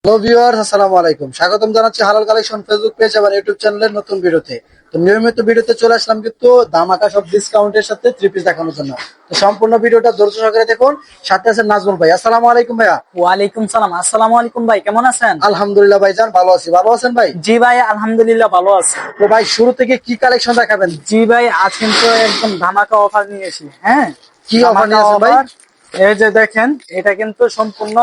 Hello viewers, আসসালামু আলাইকুম। স্বাগতম জানাচ্ছি হালাল কালেকশন ফেসবুক পেজ এবং ইউটিউব চ্যানেলের নতুন ভিডিওতে। তো নিয়মিত ভিডিওতে চলে আসলাম কিন্তু ধামাকা সব ডিসকাউন্টের সাথে থ্রি পিস দেখানোর জন্য। তো সম্পূর্ণ ভিডিওটা ধৈর্য সহকারে দেখুন। সাথে আছেন নাজমুল ভাই। আসসালামু আলাইকুম ভাইয়া। ওয়ালাইকুম সালাম। আসসালামু আলাইকুম ভাই, কেমন আছেন? আলহামদুলিল্লাহ ভাইজান, ভালো আছি। ভালো আছেন ভাই? জি ভাই, আলহামদুলিল্লাহ ভালো আছি। তো ভাই শুরু থেকে কি কালেকশন দেখাবেন? জি ভাই, আজ কিন্তু একদম ধামাকা অফার নিয়েছি। হ্যাঁ, কি অফার নিয়েছেন ভাই? এই যে দেখেন, এটা কিন্তু সম্পূর্ণ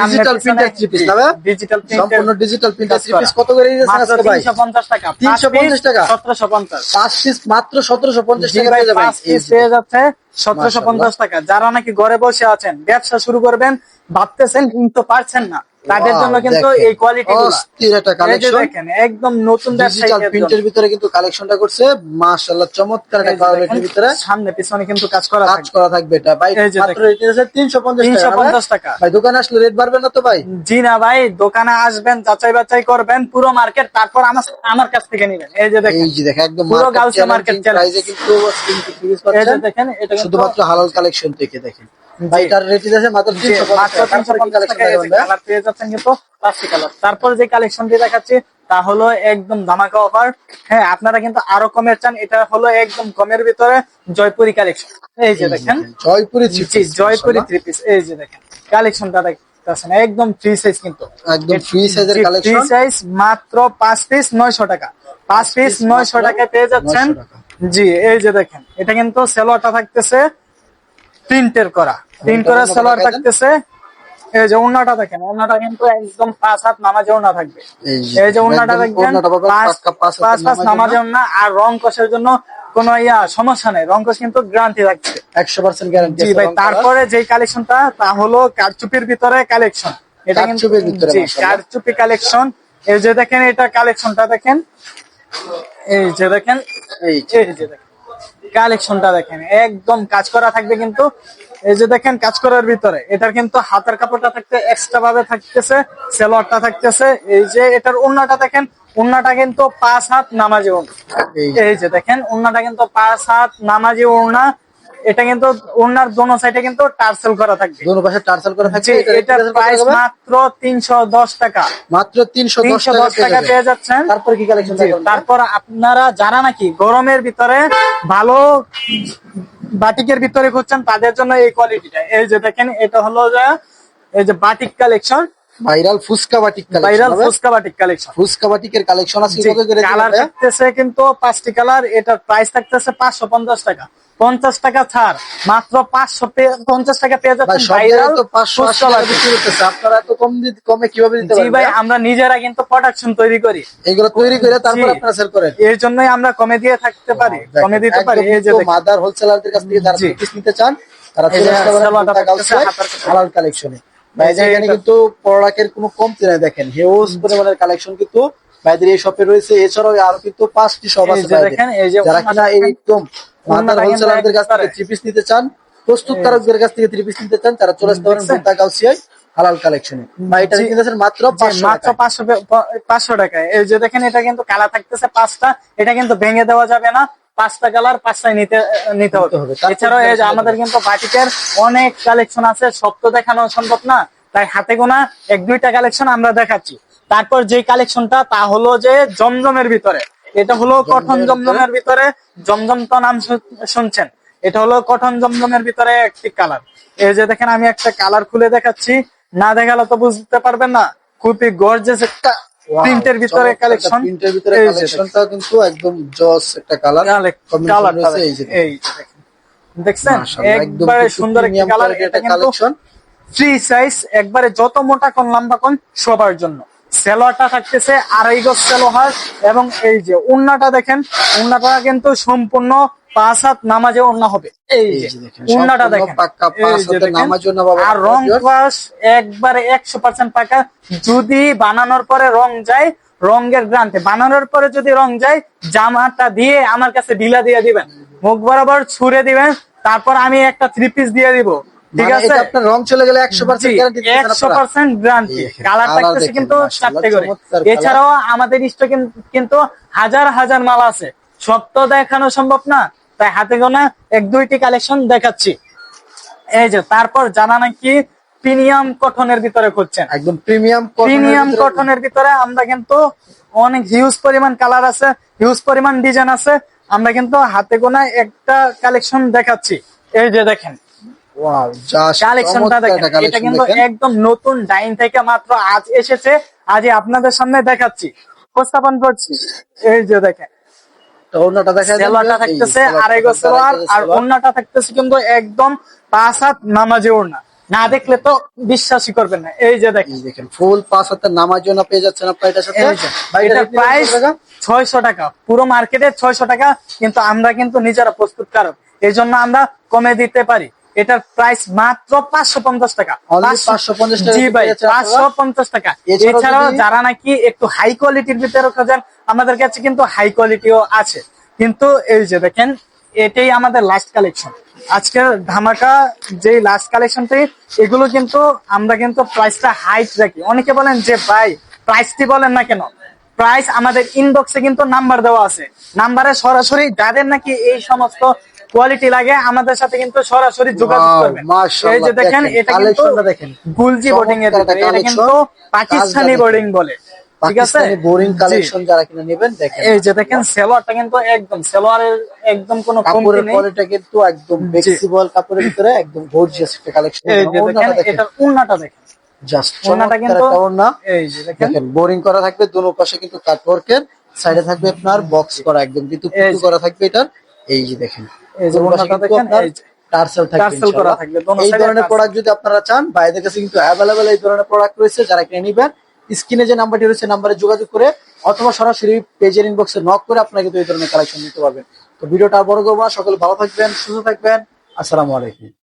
ডিজিটাল প্রিন্টেড থ্রি পিস না ভাই? ডিজিটাল সম্পূর্ণ ডিজিটাল প্রিন্টেড থ্রি পিস কত করে দিয়েছেন আজকে ভাই? 350 টাকা। 350 টাকা, 1750। 5 পিস মাত্র 1750 জি টাকা ভাই, পেয়ে যাবেন। 5 পিস পেয়ে যাচ্ছে 1750 টাকা। যারা নাকি ঘরে বসে আছেন, ব্যবসা শুরু করবেন ভাবতেছেন কিন্তু পারছেন না, তাদের জন্য কিন্তু এই কোয়ালিটি অস্থির একটা কালেকশন দেখেন, একদম নতুন ডিজিটাল প্রিন্টের ভিতরে কিন্তু কালেকশনটা করছে। মাশাআল্লাহ, চমৎকার একটা কোয়ালিটির ভিতরে সামনে পিছনে কিন্তু কাজ করা থাকবে। এটা ভাই মাত্র রেট আছে 350 টাকা। ভাই দোকানে আসলে রেট বাড়বে না তো ভাই? জি না ভাই, দোকানে আসবেন, যাচাই বাছাই করবেন পুরো মার্কেট, তারপর আমার কাছ থেকে নেবেন। এই যে দেখেন, একদম পুরো গাউসিয়া মার্কেট প্রাইসে কিন্তু এই যে দেখেন, এটা শুধুমাত্র হালাল কালেকশন থেকে দেখেন ভাই। তার রেট আছে মাত্র 350 টাকা। কালার পেয়ে যাচ্ছেন কিন্তু 5টি কালার। তারপর যে কালেকশনটি দেখাচ্ছি তা হলো একদম ধামাকা অফার। হ্যাঁ, আপনারা কিন্তু আরো কমের চান, এটা হলো একদম কমের ভিতরে জয়পুরি কালেকশন। এই যে দেখেন, জয়পুরি থ্রি পিস। এই যে দেখেন কালেকশনটা দেখতেছেন, একদম ফ্রি সাইজ, কিন্তু একদম ফ্রি সাইজের কালেকশন। ফ্রি সাইজ মাত্র 5 পিস 900 টাকা। 5 পিস 900 টাকায় পেয়ে যাচ্ছেন। জি, এই যে দেখেন, এটা কিন্তু সেলোয়ারটা থাকতেছে প্রিন্টের করা, প্রিন্ট করা সেলোয়ার থাকতেছে। এই যে ওড়নাটা দেখেন, ওড়নাটা কিন্তু একদম 5 হাত নামাজে ওড়না থাকবে। এই যে ওড়নাটা দেখবেন, 5 হাত নামাজে ওড়না। আর রং কষের জন্য কোনো সমস্যা নেই, রং কষ কিন্তু গ্যারান্টি থাকছে, 100% গ্যারান্টি। জি ভাই। তারপরে যে কালেকশনটা তা হলো কারচুপির ভিতরে কালেকশন। এটা কিন্তু কারচুপি কালেকশন। এই যে দেখেন, এটা কালেকশনটা দেখেন। এই যে দেখেন, এই যে দেখেন কালেকশনটা দেখেন, একদম কাজ করা থাকবে কিন্তু। এই যে দেখেন, কাজ করার ভিতরে এটার কিন্তু হাতের কাপড়টা থাকতে এক্সট্রা ভাবে থাকতেছে, সেলোয়ারটা থাকতেছে। এই যে এটার ওড়নাটা দেখেন, ওড়নাটা কিন্তু 5 হাত নামাজি ওড়না। এই যে দেখেন, ওড়নাটা কিন্তু 5 হাত নামাজি ওড়না। এটা কিন্তু ওড়নার দোনো সাইডে কিন্তু টার্সেল করা থাকবে, দোনো পাশে টার্সেল করা থাকবে। এটার প্রাইস মাত্র 310 টাকা। মাত্র 310 টাকা পেয়ে যাচ্ছেন। তারপর কি কালেকশন? তারপর আপনারা যারা নাকি গরমের ভিতরে ভালো বাটিকের ভিতরে খুঁজছেন, তাদের জন্য এই কোয়ালিটিটা। এই যে দেখেন, এটা হলো যে এই যে বাটিক কালেকশন, ভাইরাল ফুসকা বাটিক কালেকশন। ভাইরাল ফুসকা বাটিক কালেকশন। ফুসকা বাটিকের কালেকশন আছে কত করে? কালার থাকতেছে কিন্তু 5টি কালার। এটার প্রাইস থাকতেছে 550 টাকা। 50 টাকা ছাড়, মাত্র 550 টাকা পেয়ে যাচ্ছেন ভাইরাল ফুসকা বাটিক। আপনারা এত কমে কিভাবে দিতে পারেন? জি ভাই, আমরা নিজেরা কিন্তু প্রোডাকশন তৈরি করি, এগুলো তৈরি করে তারপর আপনারা সেল করেন। এর জন্যই আমরা কমে দিয়ে থাকতে পারি, কমে দিতে পারি। এই যে মাদার হোলসেলারদের কাছ থেকে যারা পিস নিতে চান, তারা চলে আসতে পারেন হালাল কালেকশনে। ভাই এখানে কিন্তু প্রোডাক্টের কোনো কমতি নাই। দেখেন হিউজ পরিমাণের কালেকশন কিন্তু ভাইদের এই শপে রয়েছে। এছাড়াও আরো কিন্তু 5টি শপ আছে। দেখেন, এই যে যারা কিনা একদম মাদার হোলসেলারদের কাছ থেকে থ্রি পিস নিতে চান, প্রস্তুতকারকদের কাছ থেকে থ্রি পিস নিতে চান, তারা চলে আসতে পারেন বোতা গাউসিয়ায় হালাল কালেকশনে। ভাই এটা কিনতেছেন মাত্র 500 টাকায়। এই যে দেখেন, এটা কিন্তু কালার থাকতেছে 5টা। এটা কিন্তু ভেঙে দেওয়া যাবে না, 5টা কালার 5টাই নিতে হবে। এছাড়াও এই যে আমাদের কিন্তু বাটিকের অনেক কালেকশন আছে, সব তো দেখানো সম্ভব না, তাই হাতে গোনা 1-2টা কালেকশন আমরা দেখাচ্ছি। তারপর যে কালেকশনটা তা হলো যে জমজমের ভিতরে, এটা হলো কটন জমজমের ভিতরে। জমজম তো নাম শুনছেন, এটা হলো কটন জমজমের ভিতরে একটি কালার। এই যে দেখেন, আমি একটা কালার খুলে দেখাচ্ছি, না দেখালে তো বুঝতে পারবেন না। খুবই গর্জিয়াস একটা প্রিন্টের ভিতরে কালেকশন। প্রিন্টের ভিতরে কালেকশনটা কিন্তু একদম জস একটা কালার কম্বিনেশন রয়েছে। এই যে দেখছেন, একবারে সুন্দর একটা কালার। এটা কালেকশন ফ্রি সাইজ, একবারে যত মোটা কোন লম্বা কোন সবার জন্য। সেলোয়ারটা থাকতেছে 2.5 গজ সেলোয়ার। এবং এই যে ওড়নাটা দেখেন, ওড়নাটা কিন্তু সম্পূর্ণ 5 হাত নামাজে ওড়না হবে। এই যে ওড়নাটা দেখেন, আর রং ওয়াশ একবারে 100% পাকা। যদি বানানোর পরে রং যায়, রঙের গ্যারান্টি। বানানোর পরে যদি রং যায়, জামাটা দিয়ে আমার কাছে ঢিলা দিয়ে দিবেন, মুখ বরাবর ছুঁড়ে দিবেন, তারপর আমি একটা 3 পিস দিয়ে দিব। ঠিক আছে, আপনার রং চলে গেলে 100% গ্যারান্টি। 100% গ্যারান্টি। কালার থাকতেছে কিন্তু 4টে করে। এছাড়াও আমাদের স্টকে কিন্তু হাজার হাজার মাল আছে, সব তো দেখানো সম্ভব না, তাই হাতে গোনা 1-2টি কালেকশন দেখাচ্ছি। এই যে তারপর জানা নাকি প্রিমিয়াম কটনের ভিতরে খুঁজছেন, একদম প্রিমিয়াম প্রিমিয়াম কটনের ভিতরে আমরা কিন্তু অনেক হিউজ পরিমাণ কালার আছে, হিউজ পরিমাণ ডিজাইন আছে। আমরা কিন্তু হাতে গোনা একটা কালেকশন দেখাচ্ছি। এই যে দেখেন ওয়াও, জাস্ট কালেকশনটা দেখেন, এটা কিন্তু একদম নতুন ডাইন থেকে মাত্র আজ এসেছে, আজই আপনাদের সামনে দেখাচ্ছি, উপস্থাপন করছি। এই যে দেখেন ওড়নাটা দেখা যায়, সেলোয়ারটা থাকতেছে আড়াই গজ সেলোয়ার, আর ওড়নাটা থাকতেছে কিন্তু একদম 5 হাত নামাজি ওড়না, না দেখলে তো বিশ্বাসই করবেন না। এই যে দেখেন দেখেন ফুল 5 হাতের নামার জন্য পেয়ে যাচ্ছেন আপনারা এটার সাথে। এটার প্রাইস 600 টাকা, পুরো মার্কেটে 600 টাকা, কিন্তু আমরা কিন্তু নিজেরা প্রস্তুতকারক, এই জন্য আমরা কমে দিতে পারি। এটার প্রাইস মাত্র 550 টাকা। Only 550 টাকা। জি ভাই, 550 টাকা। এছাড়াও যারা নাকি একটু হাই কোয়ালিটির ভিতরে খোঁজেন, আমাদের কাছে কিন্তু হাই কোয়ালিটিও আছে। কিন্তু এই যে দেখেন, এটাই আমাদের লাস্ট কালেকশন, আজকের ধামাকা যে লাস্ট কালেকশনটাই। এগুলো কিন্তু আমরা কিন্তু প্রাইসটা হাইট রাখি। অনেকে বলেন যে ভাই প্রাইসটি বলেন না কেন, প্রাইস আমাদের ইনবক্সে কিন্তু নাম্বার দেওয়া আছে, নাম্বারে সরাসরি যাদের নাকি এই সমস্ত কোয়ালিটি লাগে আমাদের সাথে কিন্তু সরাসরি যোগাযোগ করবেন। এই যে দেখেন, এটা কিন্তু গুলজি বোর্ডিং এর ভিতরে, এটা কিন্তু পাকিস্তানি বোর্ডিং বলে, ঠিক আছে? পাকিস্তানি বোরিং কালেকশন যারা কিনা নেবেন দেখেন, এই যে দেখেন সেলোয়ারটা কিন্তু একদম, সেলোয়ারের একদম কোনো কমতি কাপড়ের নেই। কোয়ালিটি কিন্তু একদম ফ্লেক্সিবল, কাপড়ের ভিতরে একদম গর্জিয়াস একটা কালেকশন। এই যে দেখেন, এটার ওড়নাটা দেখেন, জাস্ট ওড়নাটা কিন্তু ওড়না, এই যে দেখেন দেখেন বোরিং করা থাকবে, দুনো পাশে কিন্তু কাটওয়ার্কের, সাইডে থাকবে আপনার বক্স করা, একদম কিন্তু পুটু করা থাকবে এটার। এই যে দেখেন, এই যে ওড়নাটা দেখেন, এই যে টার্সেল থাকবে টার্সেল করা থাকবে দোনো এই সাইডে। ধরনের প্রোডাক্ট যদি আপনারা চান, বাইরের কাছে কিন্তু অ্যাভেলেবেল এই ধরনের প্রোডাক্ট রয়েছে। যারা কিনে নিবেন, স্ক্রিনে যে নাম্বারটি রয়েছে নাম্বারে যোগাযোগ করে অথবা সরাসরি পেজের ইনবক্সে নক করে আপনারা কিন্তু এই ধরনের কালেকশন নিতে পারবেন। তো ভিডিওটা আর বড় করবো না, সকলে ভালো থাকবেন, সুস্থ থাকবেন, আসসালামু আলাইকুম।